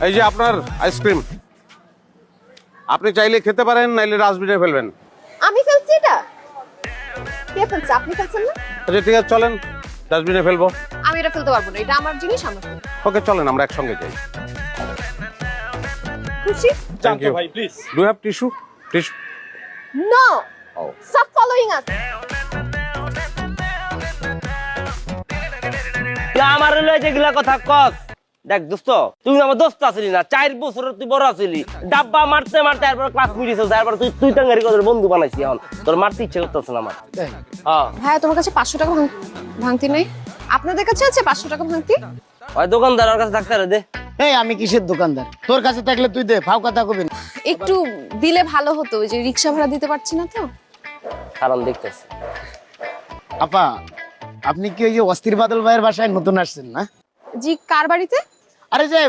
এই যে আপনার আইসক্রিম, আপনি চাইলে খেতে পারেন, নাইলে ডাস্টবিনে ফেলবেন। আমি ফেলছি এটা? কে ফেলছে? আপনি ফেলছেন না? আচ্ছা ঠিক আছে, চলেন ডাস্টবিনে ফেলবো। আমি এটা ফেলতে পারবো না, এটা আমার জিনিস, আমার ফেলবো। ওকে চলেন, আমরা একসঙ্গে যাই। খুশি? থ্যাংক ইউ ভাই please. Do have tissue? Tissue? No, Oh. Stop following us. আমার লয়ে যেগুলা কথা কস, দেখ দোস্ত, তুই আমার দোস্ত আসলি না, 4 বছর তুই বড় আসলি, ডাব্বা মারতে মারতে এরপর ক্লাস মিটিয়েছিস, এরপর তুই টাঙ্গারি কত বন্ধু বানাইছি, এখন তোর মারতে ইচ্ছে করতেছে না আমার। হ্যাঁ, ভাইয়া তোমার কাছে 500 টাকা ভাঙতি নেই? আপনাদের কাছে আছে 500 টাকা ভাঙতি? ওই দোকানদার ওর কাছে থাকতে দে। এই আমি কিসের দোকানদার? তোর কাছে থাকলে তুই দে, ফাও কথা কবি না। একটু দিলে ভালো হতো, ওই যে রিকশা ভাড়া দিতে পারছি না তো। কারণ দেখতেছি আপা, আপনি কি ওই যে অস্থির বাদল ভাইয়ের বাসায় নতুন আসছেন না? জি, কার বাড়িতে? আরে যে